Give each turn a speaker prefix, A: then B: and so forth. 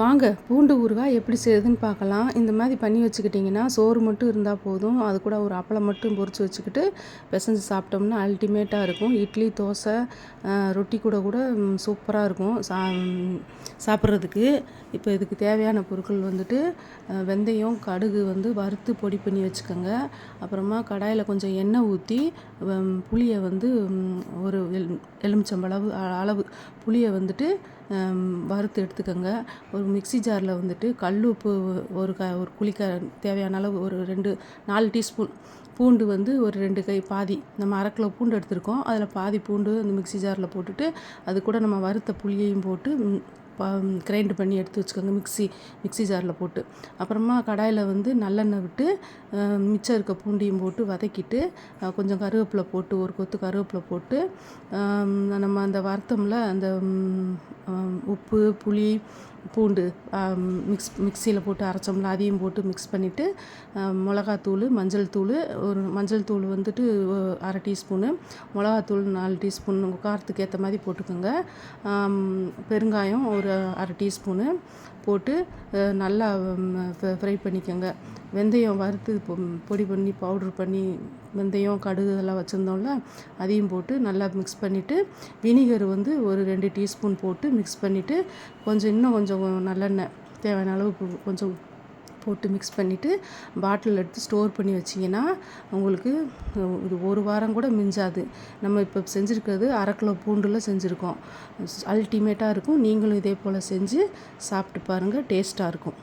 A: வாங்க பூண்டு ஊறுகாய் எப்படி செய்யுதுன்னு பார்க்கலாம். இந்த மாதிரி பண்ணி வச்சுக்கிட்டிங்கன்னா சோறு மட்டும் இருந்தால் போதும். அது கூட ஒரு அப்பளம் மட்டும் பொரித்து வச்சுக்கிட்டு பிசைஞ்சு சாப்பிட்டோம்னா அல்டிமேட்டாக இருக்கும். இட்லி, தோசை, ரொட்டி கூட கூட சூப்பராக இருக்கும் சாப்பிட்றதுக்கு. இப்போ இதுக்கு தேவையான பொருட்கள் வந்துட்டு வெந்தயம், கடுகு வந்து வறுத்து பொடி பண்ணி வச்சுக்கோங்க. அப்புறமா கடாயில் கொஞ்சம் எண்ணெய் ஊற்றி புளியை வந்து ஒரு எலுமிச்சம்பழம் அளவு புளியை வந்துட்டு வறுத்து எடுத்துக்கோங்க. ஒரு மிக்ஸி ஜாரில் வந்துட்டு கல் உப்பு ஒரு குழிக்க தேவையான அளவு ஒரு 4 டீஸ்பூன், பூண்டு வந்து ஒரு 2 கை பாதி, நம்ம 1/2 கிலோ பூண்டு எடுத்துருக்கோம். அதில் பாதி பூண்டு அந்த மிக்ஸி ஜாரில் போட்டுட்டு அது கூட நம்ம வறுத்த புளியையும் போட்டு கிரைண்ட் பண்ணி எடுத்து வச்சுக்கோங்க மிக்ஸி ஜாரில் போட்டு. அப்புறமா கடாயில் வந்து நல்லெண்ணெய் விட்டு மிச்சம் இருக்க பூண்டையும் போட்டு வதக்கிட்டு கொஞ்சம் கருவேப்பிலை போட்டு ஒரு கொத்து கருவேப்பிலை போட்டு நம்ம அந்த வறுத்தோம்ல அந்த உப்பு, புளி, பூண்டு மிக்சியில் போட்டு அரைச்சோம்ல அதையும் போட்டு மிக்ஸ் பண்ணிவிட்டு மிளகாத்தூள், மஞ்சள் தூள் வந்துட்டு 1/2 டீஸ்பூனு, மிளகாத்தூள் 4 டீஸ்பூன் உங்கள் காரத்துக்கு ஏற்ற மாதிரி போட்டுக்கோங்க. பெருங்காயம் ஒரு 1/2 டீஸ்பூனு போட்டு நல்லா ஃப்ரை பண்ணிக்கோங்க. வெந்தயம் வறுத்து பொடி பண்ணி பவுட்ரு பண்ணி வெந்தயம், கடுகு இதெல்லாம் வச்சுருந்தோம்ல அதையும் போட்டு நல்லா மிக்ஸ் பண்ணிவிட்டு வினிகர் வந்து ஒரு 2 டீஸ்பூன் போட்டு மிக்ஸ் பண்ணிவிட்டு இன்னும் கொஞ்சம் நல்லெண்ணெய் தேவையான அளவு கொஞ்சம் போட்டு மிக்ஸ் பண்ணிவிட்டு பாட்டில் எடுத்து ஸ்டோர் பண்ணி வச்சிங்கன்னா உங்களுக்கு இது ஒரு வாரம் கூட மிஞ்சாது. நம்ம இப்போ செஞ்சுருக்கிறது 1/2 கிலோ பூண்டில் செஞ்சுருக்கோம். அல்டிமேட்டாக இருக்கும். நீங்களும் இதே போல் செஞ்சு சாப்பிட்டு பாருங்கள். டேஸ்ட்டாக இருக்கும்.